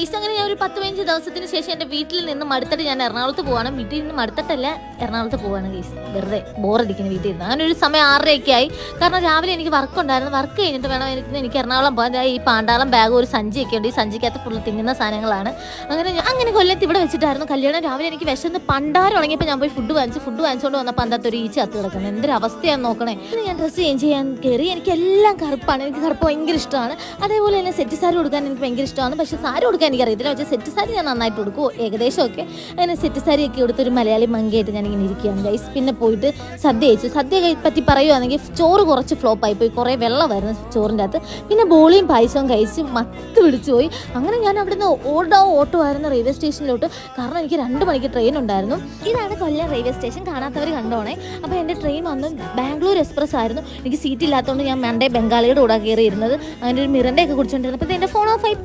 Guys അങ്ങനെ ഞാൻ ഒരു 10-15 ദിവസത്തിന് ശേഷം എൻ്റെ വീട്ടിൽ നിന്ന് മടുത്തിട്ട് ഞാൻ എറണാകുളത്ത് പോവാണ്. വീട്ടിൽ നിന്ന് മടുത്തിട്ടല്ല, എറണാകുളത്ത് പോവാണ് ഗൈസ്. വെറുതെ ബോറടിക്കുന്ന വീട്ടിൽ നിന്ന്. അങ്ങനെ ഒരു സമയം 6:30 ആയി. കാരണം രാവിലെ എനിക്ക് വർക്ക് ഉണ്ടായിരുന്നു. വർക്ക് കഴിഞ്ഞിട്ട് വേണം എനിക്ക് എറണാകുളം പോകാൻ. ഈ പാണ്ടാളം ബാഗ് ഒരു സഞ്ചിയൊക്കെ ഉണ്ട്. ഈ സഞ്ചിക്കകത്ത് ഫുള്ള് തിന്നുന്ന സാധനങ്ങളാണ്. അങ്ങനെ കൊല്ലത്ത് ഇവിടെ വെച്ചിട്ടായിരുന്നു കല്യാണം. രാവിലെ എനിക്ക് വിശന്ന് പണ്ടാരം ഉണങ്ങിയപ്പോൾ ഞാൻ പോയി ഫുഡ് വാങ്ങിച്ചുകൊണ്ട് വന്നപ്പോൾ അന്നത്തെ ഒരു ഈച്ച കത്ത് കിടക്കുന്നത്. എന്തൊരു അവസ്ഥയാണെന്ന് നോക്കണേ. ഞാൻ ഡ്രസ്സ് ചേഞ്ച് ചെയ്യാൻ കയറി. എനിക്കെല്ലാം കറുപ്പാണ്. എനിക്ക് കറുപ്പ് ഭയങ്കര ഇഷ്ടമാണ്. അതേപോലെ തന്നെ സെറ്റ് സാരി കൊടുക്കാൻ എനിക്ക് ഭയങ്കര ഇഷ്ടമാണ്. പക്ഷേ സാരി കൊടുക്കാൻ എനിക്കറിയത്തില്ല. പക്ഷേ സെറ്റ് സാരി ഞാൻ നന്നായിട്ട് കൊടുക്കുമോ ഏകദേശമൊക്കെ. അങ്ങനെ സെറ്റ് സാരിയൊക്കെ കൊടുത്തൊരു മലയാളി മങ്കയായിട്ട് ഞാനിങ്ങനെ ഇരിക്കുകയാണ് ഗൈസ്. പിന്നെ പോയിട്ട് സദ്യ കഴിച്ചു. സദ്യയെ പറ്റി പറയുകയാണെങ്കിൽ ചോറ് കുറച്ച് ഫ്ലോപ്പായി പോയി. കുറേ വെള്ളമായിരുന്നു ചോറിൻ്റെ അകത്ത്. പിന്നെ ബോളിയും പായസവും കഴിച്ച് മത്ത് പിടിച്ചു പോയി. അങ്ങനെ ഞാൻ അവിടെ നിന്ന് ഓട്ടോ ആയിരുന്നു റെയിൽവേ സ്റ്റേഷനിലോട്ട്. കാരണം എനിക്ക് 2 മണിക്ക് ട്രെയിൻ ഉണ്ടായിരുന്നു. ഇതാണ് കൊല്ലം റെയിൽവേ സ്റ്റേഷൻ. കാണാത്തവർ കണ്ടോണേ. അപ്പോൾ എൻ്റെ ട്രെയിൻ വന്ന് ബാംഗ്ലൂർ എക്സ്പ്രസ് ആയിരുന്നു. എനിക്ക് സീറ്റ് ഇല്ലാത്തതുകൊണ്ട് ഞാൻ മണ്ടേ ബംഗാളിയുടെ കൂടെ കയറിയിരുന്നത്. അങ്ങനെ ഒരു മിറൻ്റെ ഒക്കെ കുടിച്ചുകൊണ്ടിരുന്നപ്പോൾ എൻ്റെ ഫോൺ ഓഫ് ആയി.